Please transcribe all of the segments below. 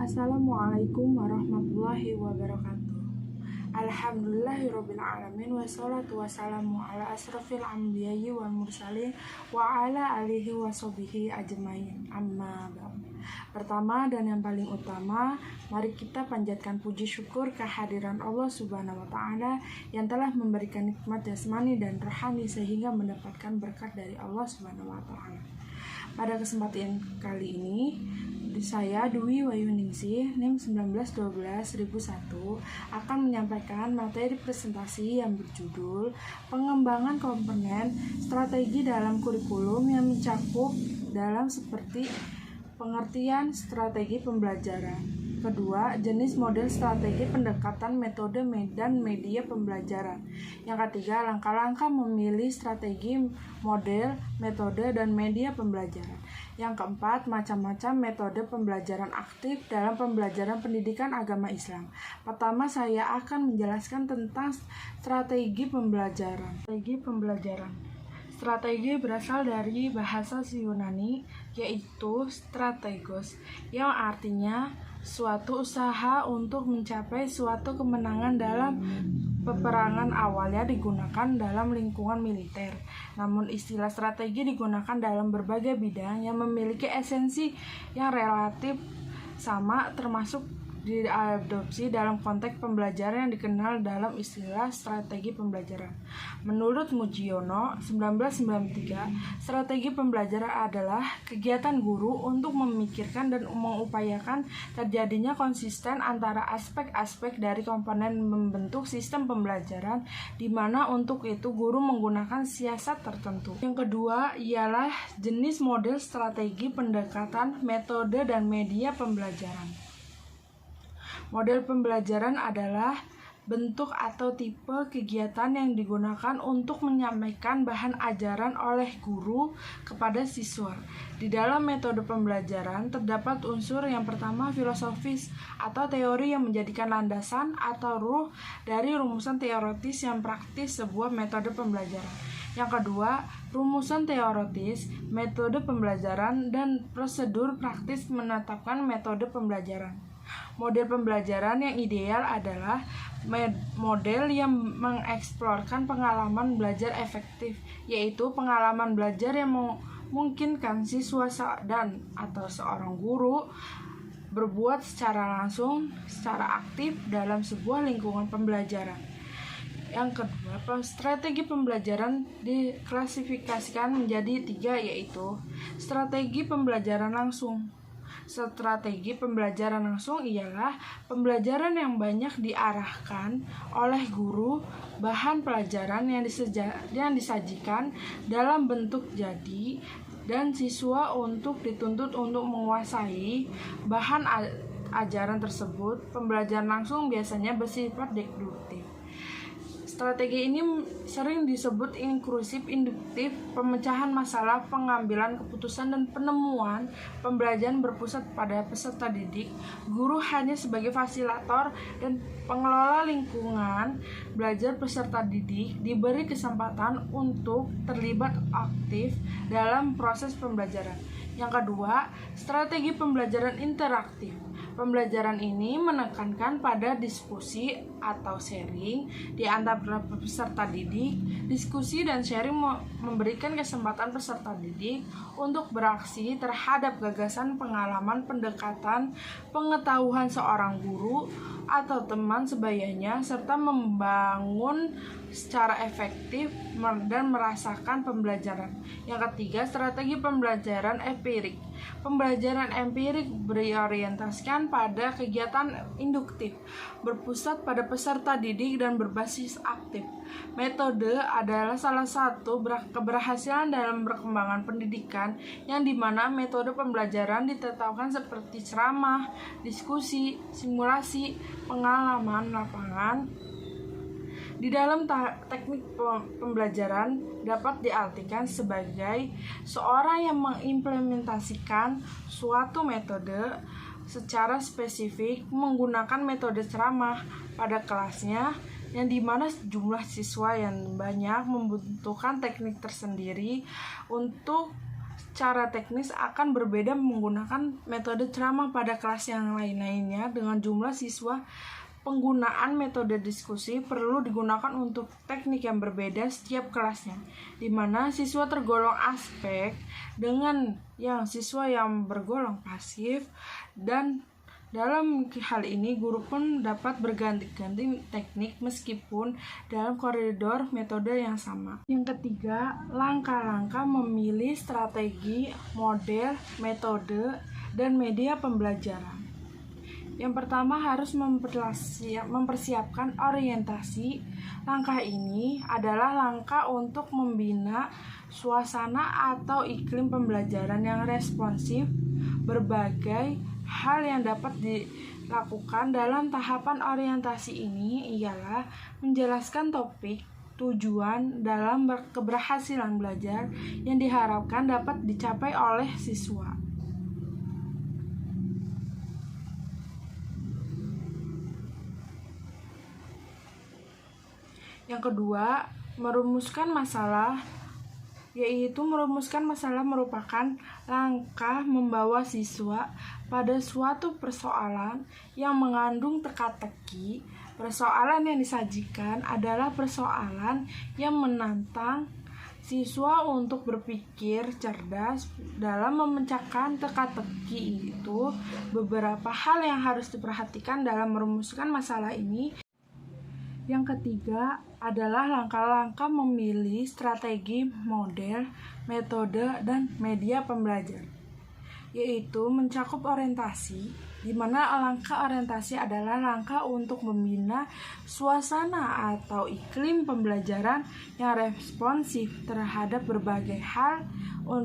Assalamualaikum warahmatullahi wabarakatuh. Alhamdulillahirrabbilalamin. Wassalatu wassalamu ala asrafil anbiya'i wal mursalin wa ala alihi wa sahbihi ajmain. Amma ba'd. Pertama dan yang paling utama, mari kita panjatkan puji syukur kehadiran Allah Subhanahu wa taala yang telah memberikan nikmat jasmani dan rohani sehingga mendapatkan berkat dari Allah Subhanahu wa taala. Pada kesempatan kali ini, saya Dwi Wayuningsih NIM 1912-1001 akan menyampaikan materi presentasi yang berjudul Pengembangan Komponen Strategi dalam Kurikulum yang mencakup dalam seperti pengertian strategi pembelajaran. Kedua, jenis model strategi pendekatan metode dan media pembelajaran. Yang ketiga, langkah-langkah memilih strategi, model, metode, dan media pembelajaran. Yang keempat, macam-macam metode pembelajaran aktif dalam pembelajaran pendidikan agama Islam. Pertama, saya akan menjelaskan tentang strategi pembelajaran. Strategi berasal dari bahasa Yunani, yaitu strategos, yang artinya suatu usaha untuk mencapai suatu kemenangan dalam peperangan. Awalnya digunakan dalam lingkungan militer, namun istilah strategi digunakan dalam berbagai bidang yang memiliki esensi yang relatif sama, termasuk diadopsi dalam konteks pembelajaran yang dikenal dalam istilah strategi pembelajaran. Menurut Mujiono 1993, strategi pembelajaran adalah kegiatan guru untuk memikirkan dan mengupayakan terjadinya konsisten antara aspek-aspek dari komponen membentuk sistem pembelajaran, di mana untuk itu guru menggunakan siasat tertentu. Yang kedua ialah jenis model strategi pendekatan metode dan media pembelajaran. Model pembelajaran adalah bentuk atau tipe kegiatan yang digunakan untuk menyampaikan bahan ajaran oleh guru kepada siswa. Di dalam metode pembelajaran terdapat unsur yang pertama filosofis atau teori yang menjadikan landasan atau ruh dari rumusan teoritis yang praktis sebuah metode pembelajaran. Yang kedua, rumusan teoritis, metode pembelajaran, dan prosedur praktis menetapkan metode pembelajaran. Model pembelajaran yang ideal adalah model yang mengeksplorkan pengalaman belajar efektif, yaitu pengalaman belajar yang memungkinkan siswa dan atau seorang guru berbuat secara langsung, secara aktif dalam sebuah lingkungan pembelajaran. Yang kedua, strategi pembelajaran diklasifikasikan menjadi 3, yaitu strategi pembelajaran langsung. Strategi pembelajaran langsung ialah pembelajaran yang banyak diarahkan oleh guru, bahan pelajaran yang disajikan dalam bentuk jadi, dan siswa untuk dituntut untuk menguasai bahan ajaran tersebut. Pembelajaran langsung biasanya bersifat deduktif. Strategi ini sering disebut inklusif induktif, pemecahan masalah, pengambilan keputusan, dan penemuan. Pembelajaran berpusat pada peserta didik. Guru hanya sebagai fasilitator dan pengelola lingkungan belajar. Peserta didik diberi kesempatan untuk terlibat aktif dalam proses pembelajaran. Yang kedua, strategi pembelajaran interaktif. Pembelajaran ini menekankan pada diskusi atau sharing di antara peserta didik. Diskusi dan sharing memberikan kesempatan peserta didik untuk beraksi terhadap gagasan, pengalaman, pendekatan, pengetahuan seorang guru atau teman sebayanya, serta membangun secara efektif dan merasakan pembelajaran. Yang ketiga, strategi pembelajaran empirik. Pembelajaran empirik berorientasikan pada kegiatan induktif, berpusat pada peserta didik dan berbasis aktif. Metode adalah salah satu keberhasilan dalam perkembangan pendidikan, yang dimana metode pembelajaran ditetapkan seperti ceramah, diskusi, simulasi, pengalaman lapangan. Di dalam teknik pembelajaran dapat diartikan sebagai seorang yang mengimplementasikan suatu metode secara spesifik menggunakan metode ceramah pada kelasnya, yang dimana jumlah siswa yang banyak membutuhkan teknik tersendiri untuk secara teknis akan berbeda menggunakan metode ceramah pada kelas yang lain-lainnya dengan jumlah siswa. Penggunaan metode diskusi perlu digunakan untuk teknik yang berbeda setiap kelasnya, di mana siswa tergolong aspek dengan yang siswa yang bergolong pasif, dan dalam hal ini guru pun dapat berganti-ganti teknik meskipun dalam koridor metode yang sama. Yang ketiga, langkah-langkah memilih strategi, model, metode, dan media pembelajaran. Yang pertama harus mempersiapkan orientasi. Langkah ini adalah langkah untuk membina suasana atau iklim pembelajaran yang responsif. Berbagai hal yang dapat dilakukan dalam tahapan orientasi ini ialah menjelaskan topik, tujuan dalam keberhasilan belajar yang diharapkan dapat dicapai oleh siswa. Yang kedua, merumuskan masalah, yaitu merumuskan masalah merupakan langkah membawa siswa pada suatu persoalan yang mengandung teka-teki. Persoalan yang disajikan adalah persoalan yang menantang siswa untuk berpikir cerdas dalam memecahkan teka-teki itu. Beberapa hal yang harus diperhatikan dalam merumuskan masalah ini. Yang ketiga adalah langkah-langkah memilih strategi, model, metode, dan media pembelajaran, yaitu mencakup orientasi, di mana langkah orientasi adalah langkah untuk membina suasana atau iklim pembelajaran yang responsif terhadap berbagai hal.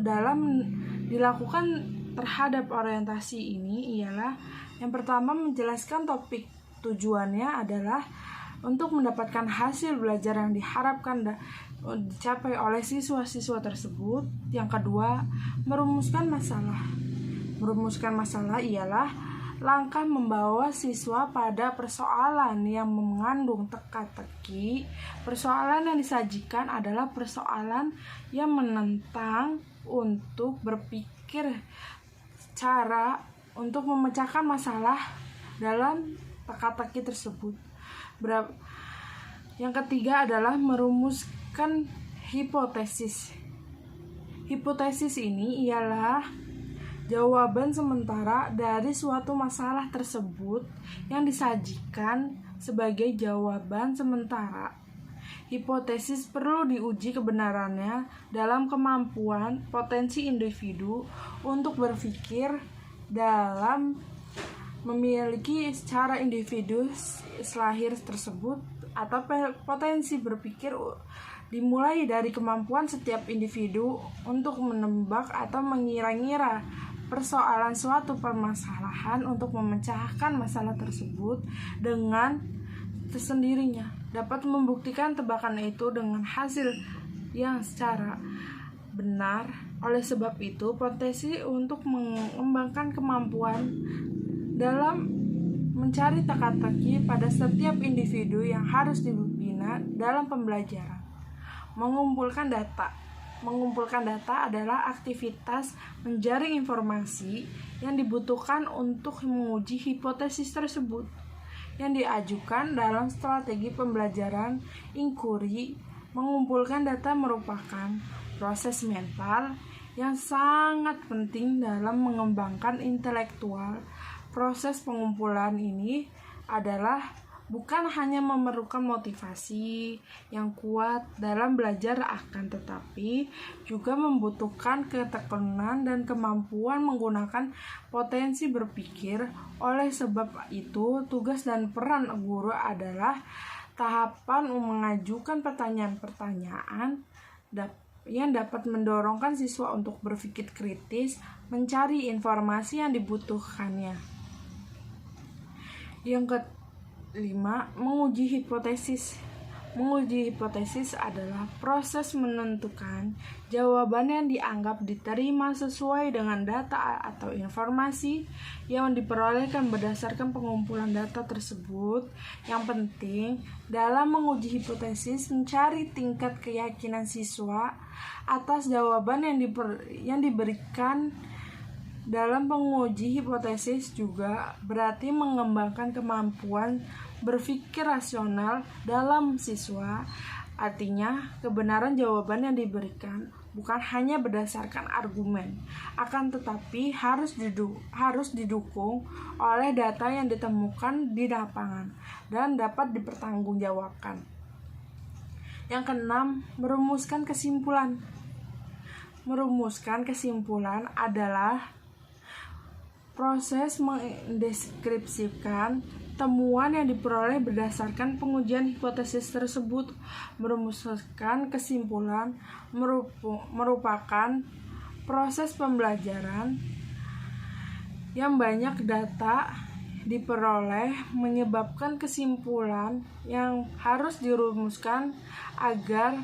Dalam dilakukan terhadap orientasi ini ialah yang pertama, menjelaskan topik. Tujuannya adalah untuk mendapatkan hasil belajar yang diharapkan dicapai oleh siswa-siswa tersebut. Yang kedua, merumuskan masalah. Merumuskan masalah ialah langkah membawa siswa pada persoalan yang mengandung teka-teki. Persoalan yang disajikan adalah persoalan yang menantang untuk berpikir cara untuk memecahkan masalah dalam teka-teki tersebut. Yang ketiga adalah merumuskan hipotesis. Hipotesis ini ialah jawaban sementara dari suatu masalah tersebut yang disajikan sebagai jawaban sementara. Hipotesis perlu diuji kebenarannya dalam kemampuan potensi individu untuk berpikir dalam memiliki secara individu selahir tersebut, atau potensi berpikir dimulai dari kemampuan setiap individu untuk menebak atau mengira-ngira persoalan suatu permasalahan untuk memecahkan masalah tersebut dengan sendirinya, dapat membuktikan tebakan itu dengan hasil yang secara benar. Oleh sebab itu, potensi untuk mengembangkan kemampuan dalam mencari teka-teki pada setiap individu yang harus dibina dalam pembelajaran. Mengumpulkan data. Mengumpulkan data adalah aktivitas menjaring informasi yang dibutuhkan untuk menguji hipotesis tersebut, yang diajukan dalam strategi pembelajaran inquiry. Mengumpulkan data merupakan proses mental yang sangat penting dalam mengembangkan intelektual. Proses pengumpulan ini adalah bukan hanya memerlukan motivasi yang kuat dalam belajar, akan tetapi juga membutuhkan ketekunan dan kemampuan menggunakan potensi berpikir. Oleh sebab itu, tugas dan peran guru adalah tahapan mengajukan pertanyaan-pertanyaan yang dapat mendorongkan siswa untuk berpikir kritis, mencari informasi yang dibutuhkannya. Yang kelima, menguji hipotesis. Menguji hipotesis adalah proses menentukan jawaban yang dianggap diterima sesuai dengan data atau informasi yang diperolehkan berdasarkan pengumpulan data tersebut. Yang penting dalam menguji hipotesis mencari tingkat keyakinan siswa atas jawaban yang diberikan. Dalam penguji hipotesis juga berarti mengembangkan kemampuan berpikir rasional dalam siswa. Artinya, kebenaran jawaban yang diberikan bukan hanya berdasarkan argumen, akan tetapi harus didukung oleh data yang ditemukan di lapangan dan dapat dipertanggungjawabkan. Yang keenam, merumuskan kesimpulan. Merumuskan kesimpulan adalah proses mendeskripsikan temuan yang diperoleh berdasarkan pengujian hipotesis tersebut. Merumuskan kesimpulan merupakan proses pembelajaran yang banyak data diperoleh menyebabkan kesimpulan yang harus dirumuskan agar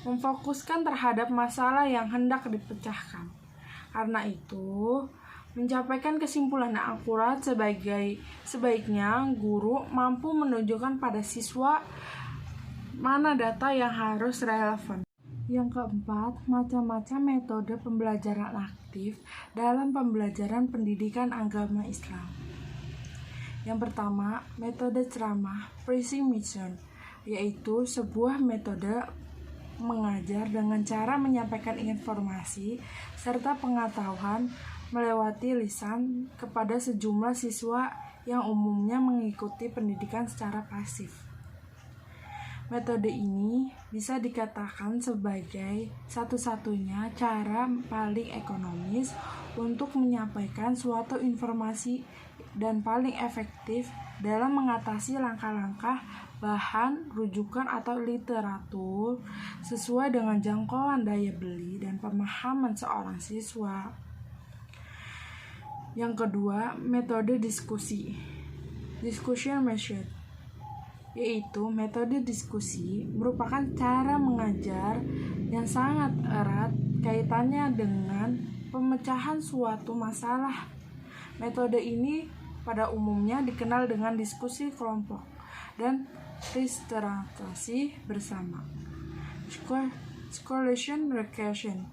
memfokuskan terhadap masalah yang hendak dipecahkan. Karena itu, mencapaikan kesimpulan yang akurat sebaiknya guru mampu menunjukkan pada siswa mana data yang harus relevan. Yang keempat, macam-macam metode pembelajaran aktif dalam pembelajaran pendidikan agama Islam. Yang pertama, metode ceramah preaching mission, yaitu sebuah metode mengajar dengan cara menyampaikan informasi serta pengetahuan melewati lisan kepada sejumlah siswa yang umumnya mengikuti pendidikan secara pasif. Metode ini bisa dikatakan sebagai satu-satunya cara paling ekonomis untuk menyampaikan suatu informasi dan paling efektif dalam mengatasi langkah-langkah bahan, rujukan, atau literatur sesuai dengan jangkauan daya beli dan pemahaman seorang siswa. Yang kedua, metode diskusi discussion method, yaitu metode diskusi merupakan cara mengajar yang sangat erat kaitannya dengan pemecahan suatu masalah. Metode ini pada umumnya dikenal dengan diskusi kelompok dan representasi bersama. Scholarship recreation,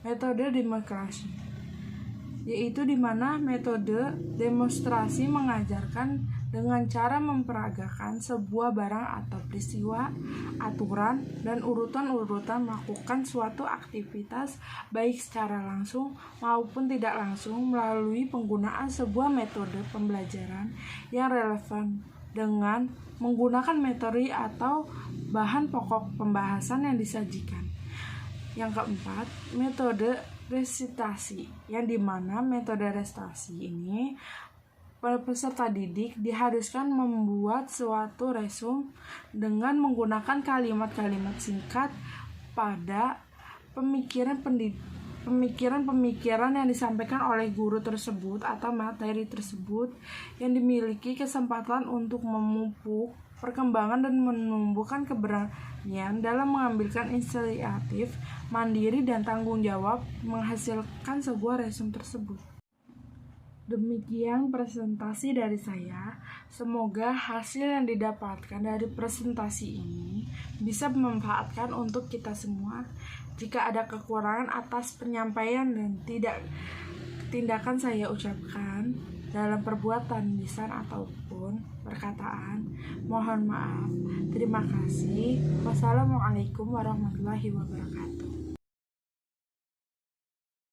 metode demokrasi, yaitu di mana metode demonstrasi mengajarkan dengan cara memperagakan sebuah barang atau peristiwa, aturan, dan urutan-urutan melakukan suatu aktivitas baik secara langsung maupun tidak langsung melalui penggunaan sebuah metode pembelajaran yang relevan dengan menggunakan metode atau bahan pokok pembahasan yang disajikan. Yang keempat, metode resitasi, yang dimana metode resitasi ini peserta didik diharuskan membuat suatu resume dengan menggunakan kalimat-kalimat singkat pada pemikiran yang disampaikan oleh guru tersebut atau materi tersebut yang dimiliki kesempatan untuk memupuk perkembangan dan menumbuhkan keberanian dalam mengambilkan inisiatif mandiri dan tanggung jawab menghasilkan sebuah resume tersebut. Demikian presentasi dari saya. Semoga hasil yang didapatkan dari presentasi ini bisa memanfaatkan untuk kita semua. Jika ada kekurangan atas penyampaian dan tindakan saya ucapkan dalam perbuatan, lisan ataupun perkataan, mohon maaf. Terima kasih. Wassalamualaikum warahmatullahi wabarakatuh.